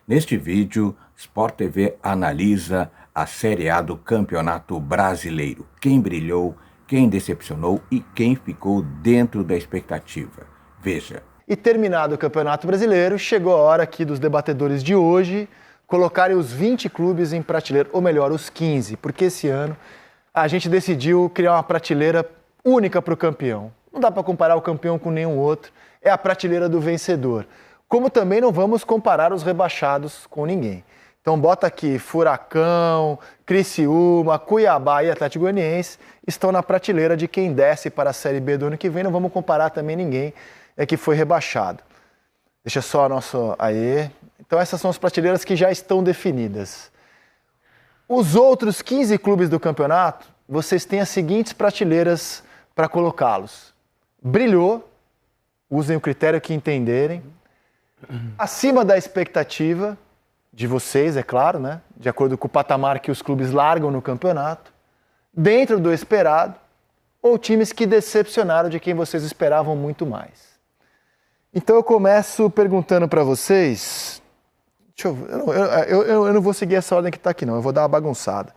Neste vídeo, Sport TV analisa a Série A do Campeonato Brasileiro. Quem brilhou, quem decepcionou e quem ficou dentro da expectativa. Veja. E terminado o Campeonato Brasileiro, chegou a hora aqui dos debatedores de hoje colocarem os 20 clubes em prateleira, ou melhor, os 15, porque esse ano a gente decidiu criar uma prateleira única para o campeão. Não dá para comparar o campeão com nenhum outro, é a prateleira do vencedor. Como também não vamos comparar os rebaixados com ninguém. Então bota aqui, Furacão, Criciúma, Cuiabá e Atlético Goianiense estão na prateleira de quem desce para a Série B do ano que vem. Não vamos comparar também ninguém que foi rebaixado. Deixa só a nossa... Aí. Então essas são as prateleiras que já estão definidas. Os outros 15 clubes do campeonato, vocês têm as seguintes prateleiras para colocá-los. Brilhou, usem o critério que entenderem. Acima da expectativa de vocês, é claro, né? De acordo com o patamar que os clubes largam no campeonato. Dentro do esperado, ou times que decepcionaram de quem vocês esperavam muito mais. Então eu começo perguntando para vocês... Eu não vou seguir essa ordem que está aqui, não. Eu vou dar uma bagunçada.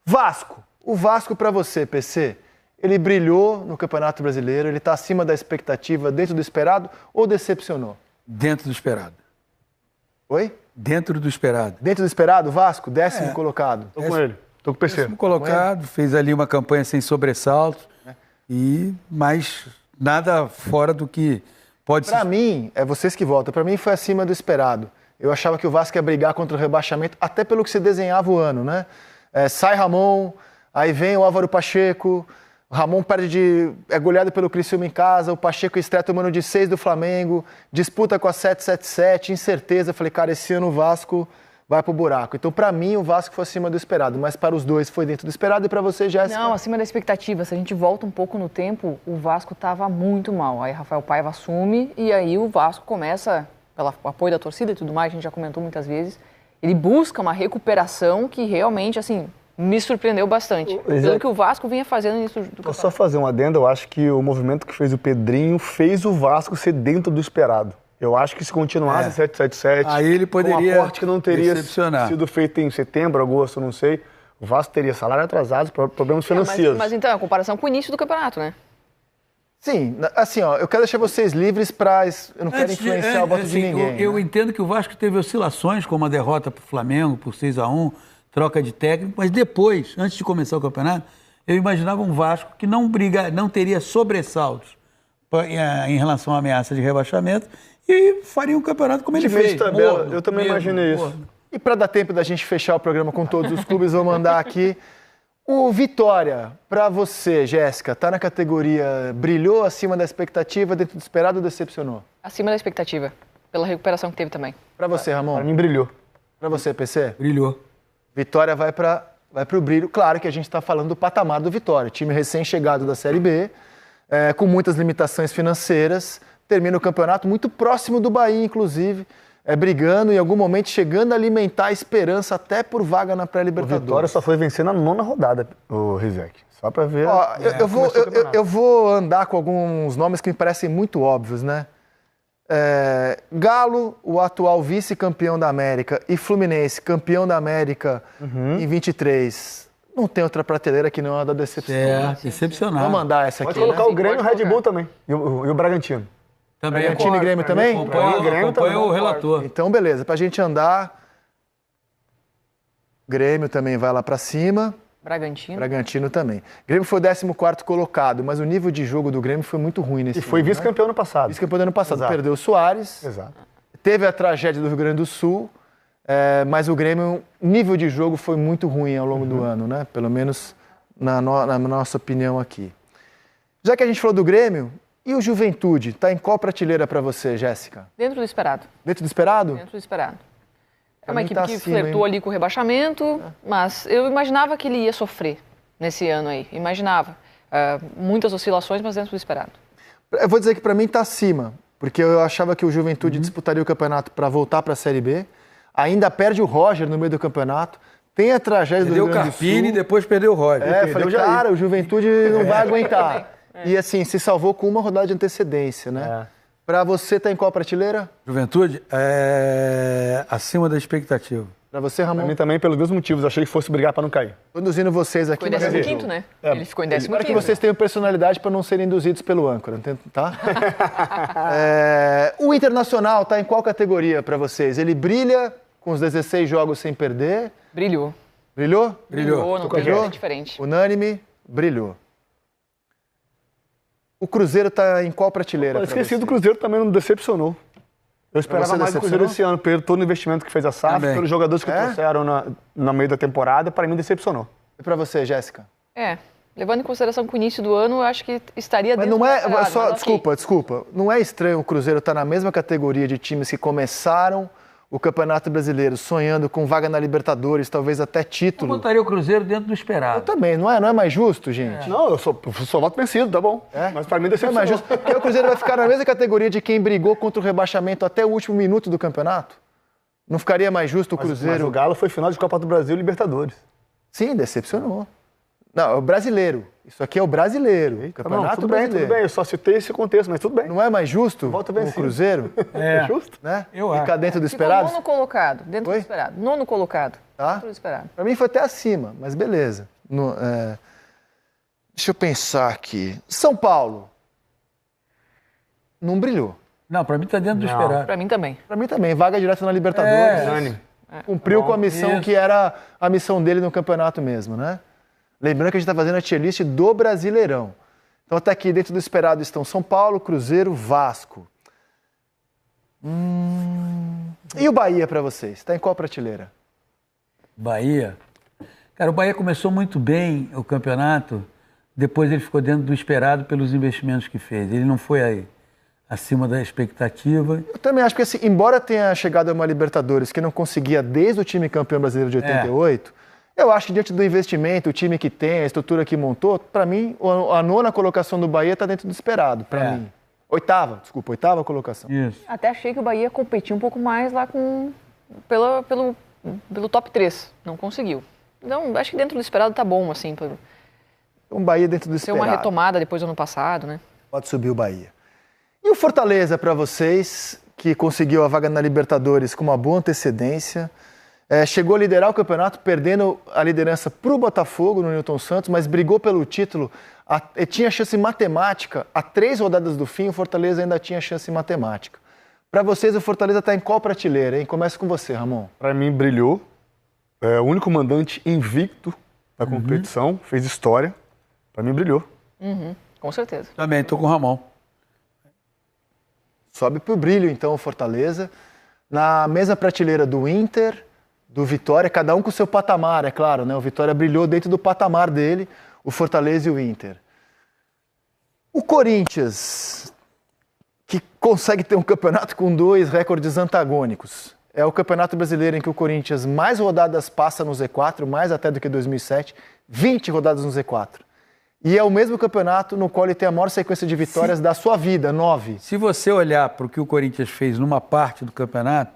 Vasco. O Vasco para você, PC, ele brilhou no Campeonato Brasileiro, ele está acima da expectativa, dentro do esperado ou decepcionou? Dentro do esperado. Oi? Dentro do esperado. Dentro do esperado, Vasco, décimo colocado. Tô com ele. Tô com o PC. Décimo colocado, fez ali uma campanha sem sobressaltos, mas nada fora do que pode ser. Para mim, é vocês que votam, para mim foi acima do esperado. Eu achava que o Vasco ia brigar contra o rebaixamento, até pelo que se desenhava o ano, né? Sai Ramon, aí vem o Álvaro Pacheco, o Ramon é goleado pelo Criciúma em casa, o Pacheco estreia tomando de 6 do Flamengo, disputa com a 777, incerteza. Falei, cara, esse ano o Vasco vai pro buraco. Então, para mim, o Vasco foi acima do esperado, mas para os dois foi dentro do esperado e para você, Jéssica? Não, acima da expectativa. Se a gente volta um pouco no tempo, o Vasco estava muito mal. Aí Rafael Paiva assume e aí o Vasco começa, pelo apoio da torcida e tudo mais, a gente já comentou muitas vezes, ele busca uma recuperação que realmente, assim, me surpreendeu bastante. Pelo que o Vasco vinha fazendo nisso do campeonato. Vou só fazer um adendo, eu acho que o movimento que fez o Pedrinho fez o Vasco ser dentro do esperado. Eu acho que se continuasse 777, aí ele poderia com um aporte que não teria decepcionar. sido feito em setembro, agosto, não sei, o Vasco teria salário atrasado, problemas financeiros. Mas então, a comparação com o início do campeonato, né? Sim, assim, ó, eu quero deixar vocês livres para... Eu não quero influenciar o voto de ninguém. Eu entendo que o Vasco teve oscilações, como a derrota para o Flamengo por 6-1, troca de técnico, mas depois, antes de começar o campeonato, eu imaginava um Vasco que não teria sobressaltos em relação à ameaça de rebaixamento e faria um campeonato como ele fez. Tabela, eu também imaginei isso. E para dar tempo da gente fechar o programa com todos os clubes, vou mandar aqui o Vitória. Para você, Jéssica, tá na categoria brilhou acima da expectativa, dentro do esperado ou decepcionou? Acima da expectativa, pela recuperação que teve também. Para você, Ramon? Para mim, brilhou. Para você, PC? Brilhou. Vitória vai para o brilho. Claro que a gente está falando do patamar do Vitória. Time recém-chegado da Série B, com muitas limitações financeiras, termina o campeonato muito próximo do Bahia, inclusive, brigando, em algum momento chegando a alimentar a esperança até por vaga na pré-Libertadores. O Vitória só foi vencer na 9ª rodada, o Rizek. Só para ver... Ó, eu vou andar com alguns nomes que me parecem muito óbvios, né? Galo, o atual vice-campeão da América, e Fluminense, campeão da América em 23. Não tem outra prateleira que não é a da decepção. Decepcionar. Vou mandar essa aqui, Pode colocar né? o Grêmio e o Red Bull também. E o Bragantino. Também Bragantino e Grêmio também? Acompanha o relator. Então, beleza. Pra gente andar, Grêmio também vai lá pra cima. Bragantino também. Grêmio foi o 14º colocado, mas o nível de jogo do Grêmio foi muito ruim nesse ano. E foi vice-campeão no passado. Vice-campeão do ano passado. Exato. Perdeu o Soares. Exato. Teve a tragédia do Rio Grande do Sul, mas o Grêmio, nível de jogo foi muito ruim ao longo do ano, né? Pelo menos na nossa opinião aqui. Já que a gente falou do Grêmio, e o Juventude? Tá em qual prateleira para você, Jéssica? Dentro do esperado. Dentro do esperado? Dentro do esperado. É Pra uma mim equipe tá que acima, flertou hein? ali com o rebaixamento, mas eu imaginava que ele ia sofrer nesse ano aí. Imaginava. Muitas oscilações, mas dentro do esperado. Eu vou dizer que para mim tá acima, porque eu achava que o Juventude disputaria o campeonato para voltar para a Série B. Ainda perde o Roger no meio do campeonato. Tem a tragédia do Rio Perdeu o Grande do Sul. Carpini e depois perdeu o Roger. Falei, cara, o Juventude não vai aguentar. E assim, se salvou com uma rodada de antecedência, né? Para você, tá em qual prateleira? Juventude é acima da expectativa. Para você, Pra Ramon? mim também, pelos mesmos motivos. Achei que fosse brigar para não cair. Conduzindo vocês aqui. Ficou em mas- 15º, né? Ele ficou em 15º. Espero que vocês tenham personalidade para não serem induzidos pelo âncora, tá? O Internacional tá em qual categoria para vocês? Ele brilha com os 16 jogos sem perder? Brilhou. Brilhou? Brilhou. Não tem Brilhou? jeito diferente. Unânime? Brilhou. O Cruzeiro tá em qual prateleira? Eu pra esqueci você? do Cruzeiro, também não decepcionou. Eu esperava você mais do Cruzeiro decepcionou? esse ano, pelo todo o investimento que fez a SAF, Também. pelos jogadores que É? trouxeram no meio da temporada, para mim decepcionou. E para você, Jéssica? Levando em consideração que o início do ano, eu acho que estaria Mas dentro não do é. esperado, Só, mas ok. desculpa. Não é estranho o Cruzeiro estar na mesma categoria de times que começaram o Campeonato Brasileiro sonhando com vaga na Libertadores, talvez até Eu título? botaria o Cruzeiro dentro do Eu esperado. também, não é mais justo, gente? Não, eu só voto vencido, tá bom. É? Mas para mim Não é mais decepcionou. justo. Porque o Cruzeiro vai ficar na mesma categoria de quem brigou contra o rebaixamento até o último minuto do campeonato? Não ficaria mais justo o Mas Cruzeiro? o Galo foi final de Copa do Brasil e Libertadores. Sim, decepcionou. Não, é o brasileiro. Isso aqui é o brasileiro. Tá bom, Campeonato tudo bem, brasileiro. tudo bem. Eu só citei esse contexto, mas tudo bem. Não é mais justo Volta o vencido. Cruzeiro? É justo? Né? Eu Ficar acho. dentro do Ficou esperado? nono colocado, dentro Oi? do esperado. Nono colocado, Tá. dentro do esperado. Pra mim foi até acima, mas beleza. Deixa eu pensar aqui. São Paulo. Não brilhou. Não, pra mim tá dentro do Não. esperado. Pra mim também. Pra mim também. Vaga direta na Libertadores. Unânime. Cumpriu com a missão Isso. que era a missão dele no campeonato mesmo, né? Lembrando que a gente tá fazendo a tier list do Brasileirão. Então até aqui dentro do esperado estão São Paulo, Cruzeiro, Vasco. E o Bahia pra vocês? Tá em qual prateleira? Bahia. Cara, o Bahia começou muito bem o campeonato, depois ele ficou dentro do esperado pelos investimentos que fez. Ele não foi aí acima da expectativa. Eu também acho que, assim, embora tenha chegado a uma Libertadores que não conseguia desde o time campeão brasileiro de 88, eu acho que diante do investimento, o time que tem, a estrutura que montou, pra mim, a nona colocação do Bahia tá dentro do esperado, pra mim. Oitava colocação. Isso. Até achei que o Bahia competia um pouco mais lá pelo top 3. Não conseguiu. Então, acho que dentro do esperado tá bom, assim, para Um Bahia dentro do ser esperado. uma retomada depois do ano passado, né? Pode subir o Bahia. E o Fortaleza pra vocês, que conseguiu a vaga na Libertadores com uma boa antecedência, chegou a liderar o campeonato, perdendo a liderança pro Botafogo no Newton Santos, mas brigou pelo título, tinha chance matemática. A 3 rodadas do fim, o Fortaleza ainda tinha chance matemática. Pra vocês, o Fortaleza tá em qual prateleira, hein? Começa com você, Ramon. Para mim, brilhou. É o único mandante invicto da competição, fez história. Para mim, brilhou. Com certeza. Também, tô com o Ramon. Sobe pro brilho, então, o Fortaleza. Na mesma prateleira do Inter, do Vitória, cada um com o seu patamar, é claro, né? O Vitória brilhou dentro do patamar dele, o Fortaleza e o Inter. O Corinthians, que consegue ter um campeonato com 2 recordes antagônicos. É o campeonato brasileiro em que o Corinthians mais rodadas passa no Z4, mais até do que 2007, 20 rodadas no Z4. E é o mesmo campeonato no qual ele tem a maior sequência de vitórias da sua vida, 9. Se você olhar para o que o Corinthians fez numa parte do campeonato,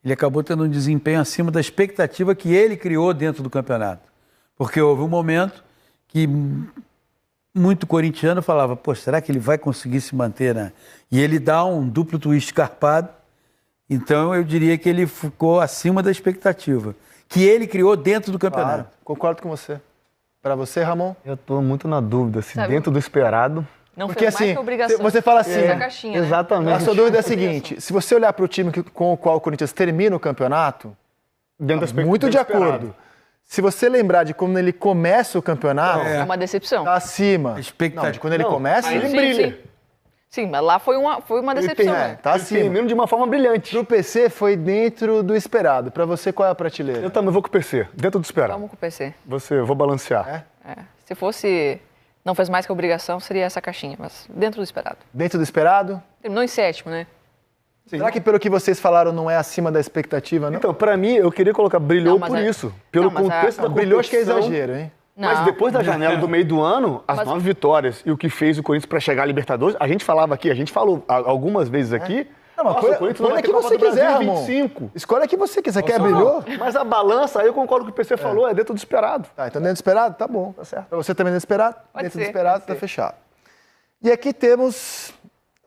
ele acabou tendo um desempenho acima da expectativa que ele criou dentro do campeonato. Porque houve um momento que muito corintiano falava, pô, será que ele vai conseguir se manter, né? E ele dá um duplo twist escarpado. Então eu diria que ele ficou acima da expectativa que ele criou dentro do campeonato. Claro, concordo com você. Para você, Ramon? Eu tô muito na dúvida se Sabe- dentro do esperado. Não Porque fez mais assim, que obrigação. você fala assim, Fez a caixinha, né? Exatamente. A sua dúvida é a seguinte, se você olhar para o time com o qual o Corinthians termina o campeonato, Dentro da expectativa muito de do esperado. acordo. Se você lembrar de como ele começa o campeonato, É uma decepção. tá acima. Expectativa. Não, de quando ele Não, começa, aí ele Sim, brilha. sim. Sim, mas lá foi uma decepção. tem- né? tá Ele acima. termina de uma forma brilhante. Pro PC foi dentro do esperado. Para você, qual é a prateleira? Eu também vou com o PC, dentro do esperado. Vamos com o PC. Eu vou balancear. Se fosse não fez mais que obrigação, seria essa caixinha, mas dentro do esperado. Dentro do esperado? Terminou em 7º, né? Será que pelo que vocês falaram não é acima da expectativa, não? Então, pra mim, eu queria colocar brilhou Não, mas por é- isso. Pelo Não, mas contexto a- da Brilhou, acho que é competição. exagero, hein? Mas Não. depois da janela do meio do ano, as Mas- 9 vitórias e o que fez o Corinthians pra chegar à Libertadores, a gente falava aqui, a gente falou algumas vezes aqui. Não, mas nossa, põe- o Corinthians põe não vai a que ter Copa você do Brasil quiser, em Ramon. 25. Escolhe a que você quiser. Quer brilhou? Mas a balança, aí eu concordo com o que o PC falou, é dentro do esperado. Tá, então dentro do esperado? Tá bom. Tá certo. Pra você também dentro do esperado? Pode Dentro do ser, esperado, pode tá ser. fechado. E aqui temos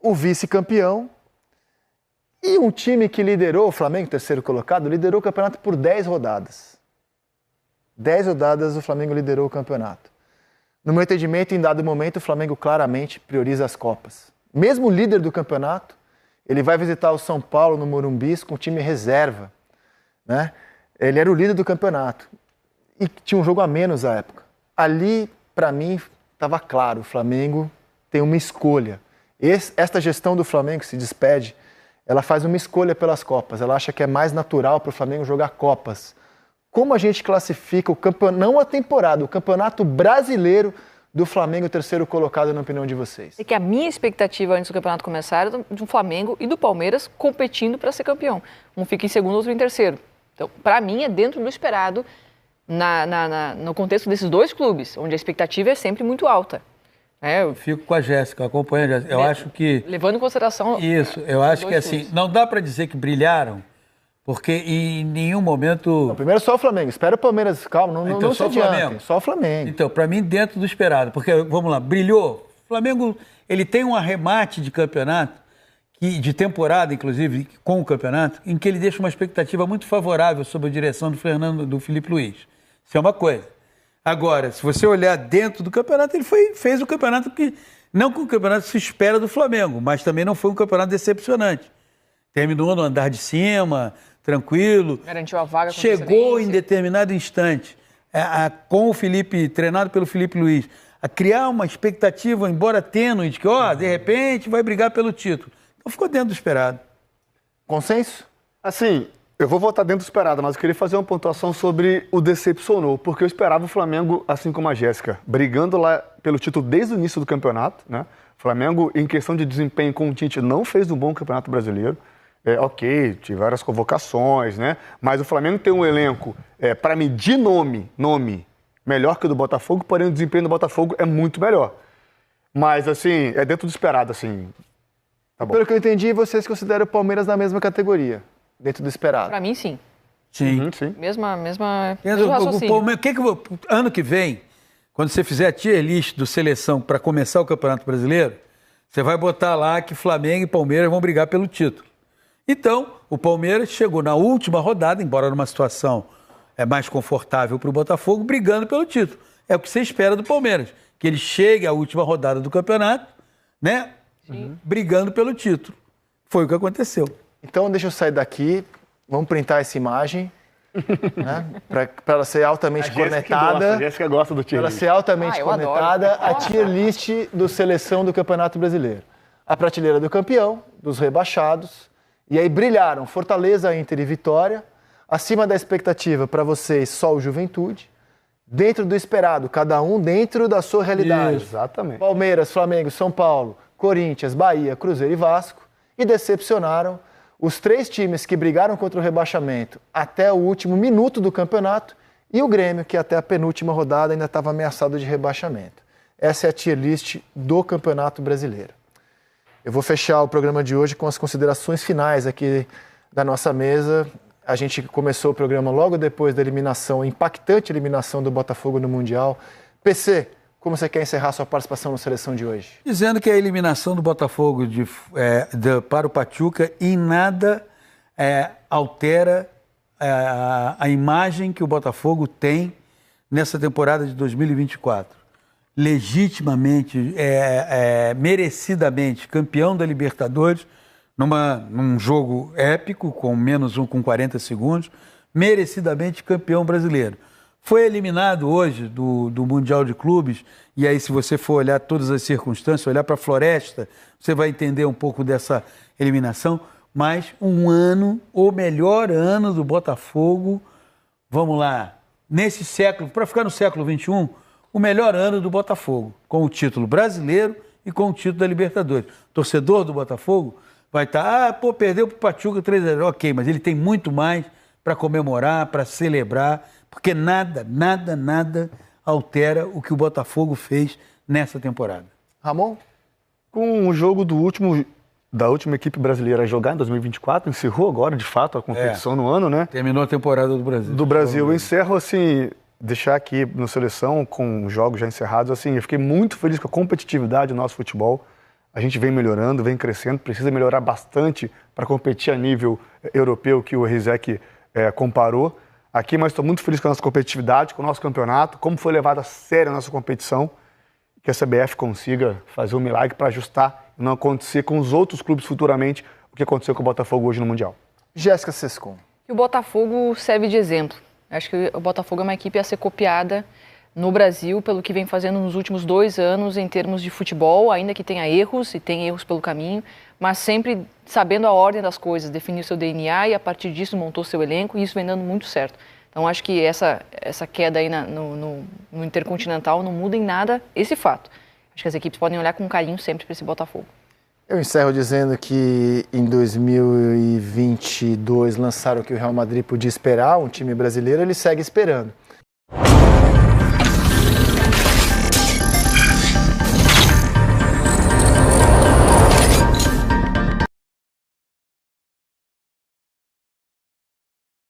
o vice-campeão e um time que liderou, o Flamengo, terceiro colocado, liderou o campeonato por 10 rodadas. 10 rodadas o Flamengo liderou o campeonato. No meu entendimento, em dado momento, o Flamengo claramente prioriza as Copas. Mesmo líder do campeonato, ele vai visitar o São Paulo no Morumbi com o time reserva, né? Ele era o líder do campeonato e tinha um jogo a menos à época. Ali, para mim, estava claro, o Flamengo tem uma escolha. Esta gestão do Flamengo que se despede, ela faz uma escolha pelas Copas. Ela acha que é mais natural para o Flamengo jogar Copas. Como a gente classifica o campeonato, não a temporada, o Campeonato Brasileiro do Flamengo, terceiro colocado, na opinião de vocês? É que a minha expectativa antes do campeonato começar era de um Flamengo e do Palmeiras competindo para ser campeão. Um fica em segundo, outro em terceiro. Então, para mim, é dentro do esperado no contexto desses dois clubes, onde a expectativa é sempre muito alta. Eu fico com a Jéssica, acompanho a Jéssica. Eu acho que... Levando em consideração... Isso, eu acho que assim, não dá para dizer que brilharam, porque em nenhum momento... Não, primeiro só o Flamengo. Espera o Palmeiras, calma, não só se o adiante. Flamengo. Só o Flamengo. Então, para mim, dentro do esperado. Porque, vamos lá, brilhou. O Flamengo, ele tem um arremate de campeonato, de temporada, inclusive, com o campeonato, em que ele deixa uma expectativa muito favorável sobre a direção do Felipe Luiz. Isso é uma coisa. Agora, se você olhar dentro do campeonato, ele fez o campeonato que... Não que o campeonato se espera do Flamengo, mas também não foi um campeonato decepcionante. Terminou no andar de cima... tranquilo, garantiu a vaga com chegou em determinado instante, com o Felipe, treinado pelo Felipe Luiz, a criar uma expectativa, embora tênue, de que, de repente, vai brigar pelo título. Então ficou dentro do esperado. Consenso? Assim, eu vou votar dentro do esperado, mas eu queria fazer uma pontuação sobre o decepcionou, porque eu esperava o Flamengo, assim como a Jéssica, brigando lá pelo título desde o início do campeonato, né? O Flamengo, em questão de desempenho com o Tite, não fez um bom campeonato brasileiro. Ok, tive várias convocações, né? Mas o Flamengo tem um elenco, para mim, de nome, melhor que o do Botafogo, porém o desempenho do Botafogo é muito melhor. Mas, assim, é dentro do esperado, assim. Tá bom. Pelo que eu entendi, vocês consideram o Palmeiras na mesma categoria, dentro do esperado. Para mim, sim. Sim. Sim. Mesmo ano que vem, quando você fizer a tier list do seleção para começar o Campeonato Brasileiro, você vai botar lá que Flamengo e Palmeiras vão brigar pelo título. Então, o Palmeiras chegou na última rodada, embora numa situação mais confortável para o Botafogo, brigando pelo título. É o que você espera do Palmeiras, que ele chegue à última rodada do campeonato, né? Brigando pelo título. Foi o que aconteceu. Então, deixa eu sair daqui, vamos printar essa imagem, né? Para ela ser altamente cornetada. A Jéssica gosta do tier Para ela list. ser altamente cornetada, a tier list do seleção do Campeonato Brasileiro. A prateleira do campeão, dos rebaixados. E aí brilharam Fortaleza, Inter e Vitória. Acima da expectativa para vocês, só o Juventude. Dentro do esperado, cada um dentro da sua realidade. Isso, exatamente. Palmeiras, Flamengo, São Paulo, Corinthians, Bahia, Cruzeiro e Vasco. E decepcionaram os 3 times que brigaram contra o rebaixamento até o último minuto do campeonato e o Grêmio, que até a penúltima rodada ainda estava ameaçado de rebaixamento. Essa é a tier list do Campeonato Brasileiro. Eu vou fechar o programa de hoje com as considerações finais aqui da nossa mesa. A gente começou o programa logo depois da impactante eliminação do Botafogo no Mundial. PC, como você quer encerrar sua participação na seleção de hoje? Dizendo que a eliminação do Botafogo para o Pachuca em nada altera a imagem que o Botafogo tem nessa temporada de 2024. Legitimamente, merecidamente campeão da Libertadores, num jogo épico, com -1 com 40 segundos, merecidamente campeão brasileiro. Foi eliminado hoje do Mundial de Clubes, e aí se você for olhar todas as circunstâncias, olhar para a Floresta, você vai entender um pouco dessa eliminação, mas o melhor ano do Botafogo, vamos lá, nesse século, para ficar no século XXI, o melhor ano do Botafogo, com o título brasileiro e com o título da Libertadores. O torcedor do Botafogo vai estar, perdeu para o Pachuca 3-0. Ok, mas ele tem muito mais para comemorar, para celebrar, porque nada altera o que o Botafogo fez nessa temporada. Ramon? Com o jogo da última equipe brasileira a jogar em 2024, encerrou agora, de fato, a competição no ano, né? Terminou a temporada do Brasil. Do Brasil. Eu encerro, assim, deixar aqui no Seleção, com jogos já encerrados, assim, eu fiquei muito feliz com a competitividade do nosso futebol. A gente vem melhorando, vem crescendo, precisa melhorar bastante para competir a nível europeu, que o Rizek comparou aqui, mas estou muito feliz com a nossa competitividade, com o nosso campeonato, como foi levada a sério a nossa competição, que a CBF consiga fazer um milagre para ajustar e não acontecer com os outros clubes futuramente o que aconteceu com o Botafogo hoje no Mundial. Jéssica Sescon. E o Botafogo serve de exemplo. Acho que o Botafogo é uma equipe a ser copiada no Brasil pelo que vem fazendo nos últimos 2 anos em termos de futebol, ainda que tenha erros, e tem erros pelo caminho, mas sempre sabendo a ordem das coisas, definiu seu DNA e a partir disso montou seu elenco, e isso vem dando muito certo. Então acho que essa queda aí no Intercontinental não muda em nada esse fato. Acho que as equipes podem olhar com carinho sempre para esse Botafogo. Eu encerro dizendo que em 2022 lançaram que o Real Madrid podia esperar um time brasileiro, ele segue esperando.